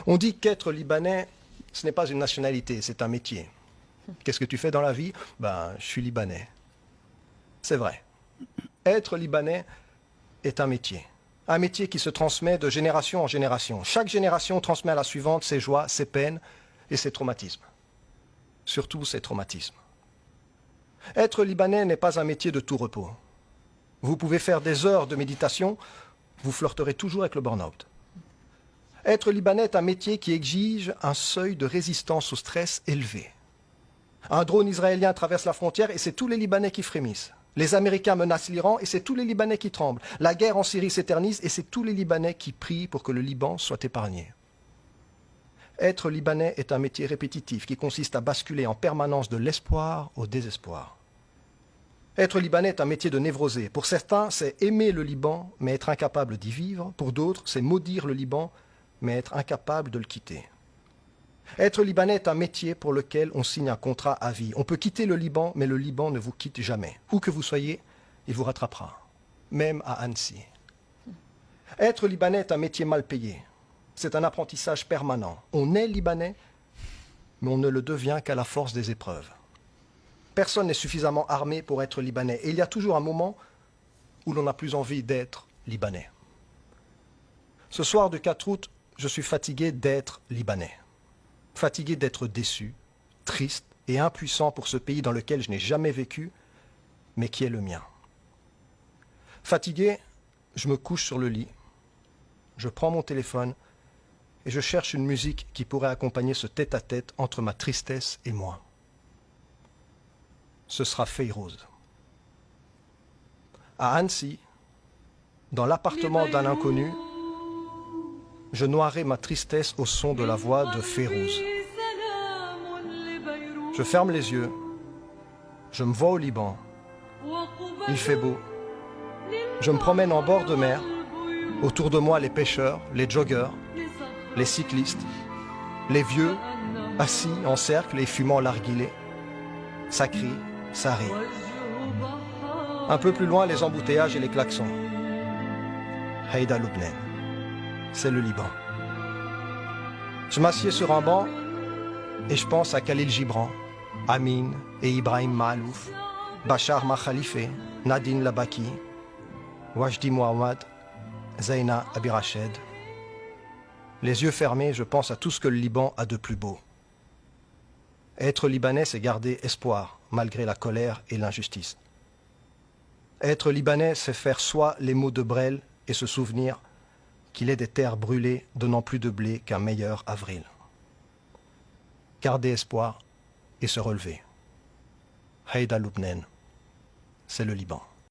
On dit qu'être libanais, ce n'est pas une nationalité, c'est un métier. Qu'est-ce que tu fais dans la vie? Ben, je suis libanais. C'est vrai. Être libanais est un métier. Un métier qui se transmet de génération en génération. Chaque génération transmet à la suivante ses joies, ses peines et ses traumatismes. Surtout ses traumatismes. Être libanais n'est pas un métier de tout repos. Vous pouvez faire des heures de méditation, vous flirterez toujours avec le burn-out. Être libanais est un métier qui exige un seuil de résistance au stress élevé. Un drone israélien traverse la frontière et c'est tous les Libanais qui frémissent. Les Américains menacent l'Iran et c'est tous les Libanais qui tremblent. La guerre en Syrie s'éternise et c'est tous les Libanais qui prient pour que le Liban soit épargné. Être Libanais est un métier répétitif qui consiste à basculer en permanence de l'espoir au désespoir. Être Libanais est un métier de névrosé. Pour certains, c'est aimer le Liban, mais être incapable d'y vivre. Pour d'autres, c'est maudire le Liban, mais être incapable de le quitter. Être Libanais est un métier pour lequel on signe un contrat à vie. On peut quitter le Liban, mais le Liban ne vous quitte jamais. Où que vous soyez, il vous rattrapera, même à Annecy. Être Libanais est un métier mal payé. C'est un apprentissage permanent. On est Libanais, mais on ne le devient qu'à la force des épreuves. Personne n'est suffisamment armé pour être Libanais. Et il y a toujours un moment où l'on n'a plus envie d'être Libanais. Ce soir du 4 août, je suis fatigué d'être Libanais. Fatigué d'être déçu, triste et impuissant pour ce pays dans lequel je n'ai jamais vécu, mais qui est le mien. Fatigué, je me couche sur le lit, je prends mon téléphone et je cherche une musique qui pourrait accompagner ce tête-à-tête entre ma tristesse et moi. Ce sera Fayrouz. À Annecy, dans l'appartement d'un inconnu, je noierai ma tristesse au son de la voix de Fayrouz. Je ferme les yeux, je me vois au Liban, il fait beau, je me promène en bord de mer, autour de moi les pêcheurs, les joggeurs, les cyclistes, les vieux assis en cercle et fumant l'arguilé. Ça crie, ça rit. Un peu plus loin, les embouteillages et les klaxons. Haïda Lubnan, c'est le Liban. Je m'assieds sur un banc et je pense à Khalil Gibran, Amin et Ibrahim Maalouf, Bachar Makhalife, Nadine Labaki, Wajdi Mouawad, Zaina Abirached. Les yeux fermés, je pense à tout ce que le Liban a de plus beau. Être libanais, c'est garder espoir, malgré la colère et l'injustice. Être libanais, c'est faire soi les mots de Brel et se souvenir qu'il est des terres brûlées donnant plus de blé qu'un meilleur avril. Garder espoir et se relever. Haïda Lubnan, c'est le Liban.